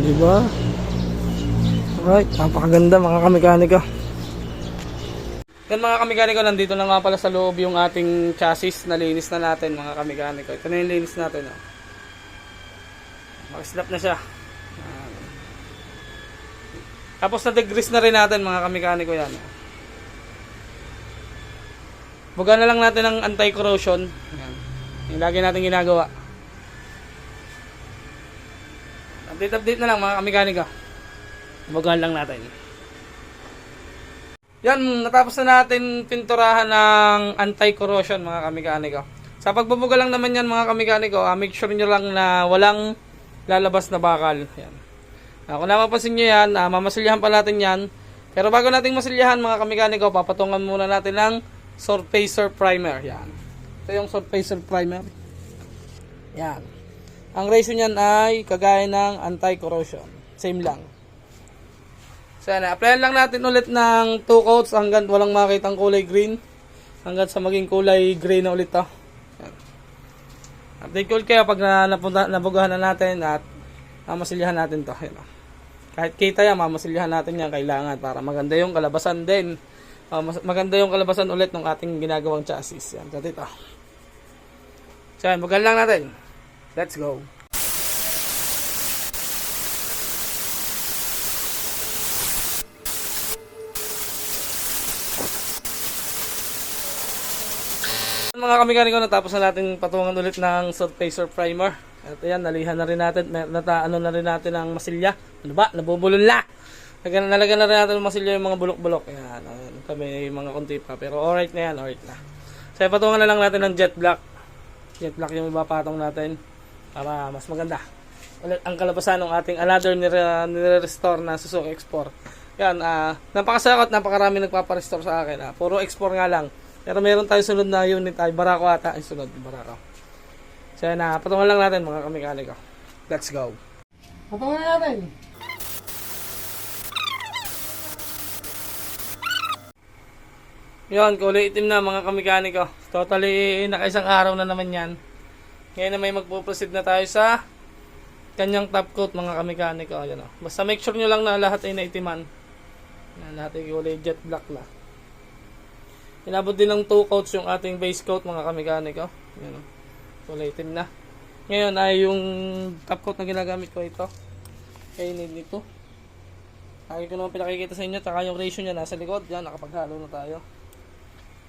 Di ba? Alright, napakaganda mga kamekaniko. Yan mga kamekaniko, nandito na nga pala sa loob yung ating chassis. Nalinis na natin mga kamekaniko. Ito na yung linis natin. Oh. Makaslap na siya. Tapos na-degrease na rin natin mga kamekaniko yan. Buga na lang natin ng anti-corrosion. Yan. Yung lagi natin ginagawa. Update na lang mga kamekaniko. Bugahan lang natin. Yan, natapos na natin pinturahan ng anti-corrosion mga kamekaniko. Sa pagbubuga lang naman yan mga kamekaniko, make sure nyo lang na walang lalabas na bakal. Yan. Kung napapansin nyo yan, mamasilyahan pa natin yan. Pero bago natin masilyahan mga kamekaniko, papatungan muna natin ng surfacer primer. Yan. Ito yung surfacer primer. Yan. Ang ratio niyan ay kagaya ng anti-corrosion. Same lang. So yan, applyan lang natin ulit ng 2 coats hanggang walang makitang kulay green. Hanggang sa maging kulay gray na ulit to. Yan. Update ko kayo pag nabugahan na natin at mamasilyahan natin to. Yan. Kahit kita yan, mamasilyahan natin yan kailangan para maganda yung kalabasan din. Maganda yung kalabasan ulit ng ating ginagawang chassis. Yan, so dito. So yan, bugahan lang natin. Let's go. Mga kamekaniko, natapos na natin patungan ulit ng surfacer primer. At ayan, nalihan na rin natin, ano na rin natin ang masilya. Ano ba? Nabubulol na! Nalagyan na rin natin ng masilya yung mga bulok-bulok. Ayan, kami mga konti pa. Pero alright na yan, alright na. So patungan na lang natin ng jet black. Jet black yung ibapatong natin para mas maganda. Ulit ang kalabasan ng ating another nire-restore na Suzuki X4. Yan, napakasakot, napakarami nagpaparestore sa akin. Puro X4 nga lang. Pero meron tayong sunod na unit ay Barako ata. Ay sunod, Barako. So yan, patungan lang natin mga kamekaniko. Let's go. Patungan na natin. Yan, kulay itim na mga kamekaniko. Totally nakaisang araw na naman yan. Ngayon na may magpo-proceed na tayo sa kanyang top coat mga kamekaniko. Yan, basta make sure nyo lang na lahat ay naitiman. Yan, lahat ay kulay jet black na. Inabot din ng 2 coats yung ating base coat mga kamekaniko. Yan, kulay itim na. Ngayon ay yung top coat na ginagamit ko ito. Kainin nito. Lagi ko naman pinakikita sa inyo. Tsaka yung ratio niya nasa likod. Yan, nakapaghalo na tayo.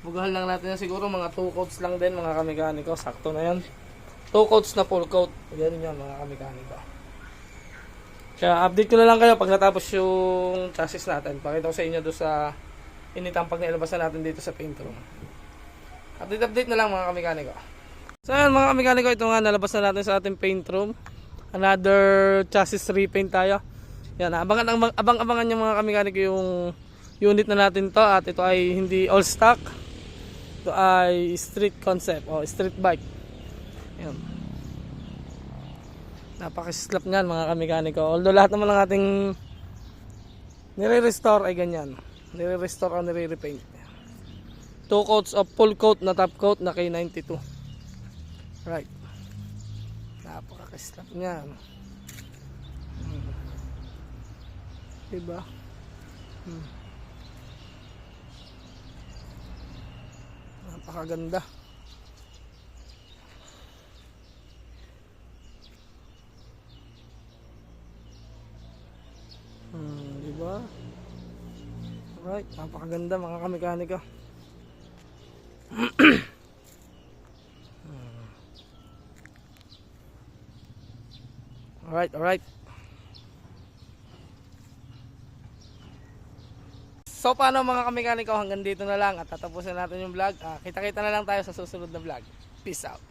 Bugahan lang natin na siguro mga 2 coats lang din mga kamekaniko. Sakto na yan. 2 coats na full coat. Yan yun mga kamekaniko. Kaya update ko na lang kayo pag natapos yung chassis natin. Pakita ko sa inyo doon sa initang pag nailabasan natin dito sa paint room. Update na lang mga kamekaniko. So yan mga kamekaniko, ito nga nalabas na natin sa ating paint room. Another chassis repaint tayo. Yan, abangan nyo mga kamekaniko yung unit na natin to. At ito ay hindi all stock. Ito ay street concept o street bike. Yan. Napaka-slap nyan mga kamekaniko. Although lahat naman ng ating nire-restore ay ganyan. Nire-restore o nire-repaint. 2 coats of full coat na top coat na K92. Right. Napaka-slap nyan. Diba? Napakaganda. Diba? Alright, napakaganda mga kamekaniko. Alright. So paano mga kamekaniko, hanggang dito na lang at tatapusin natin yung vlog. Kita-kita na lang tayo sa susunod na vlog. Peace out.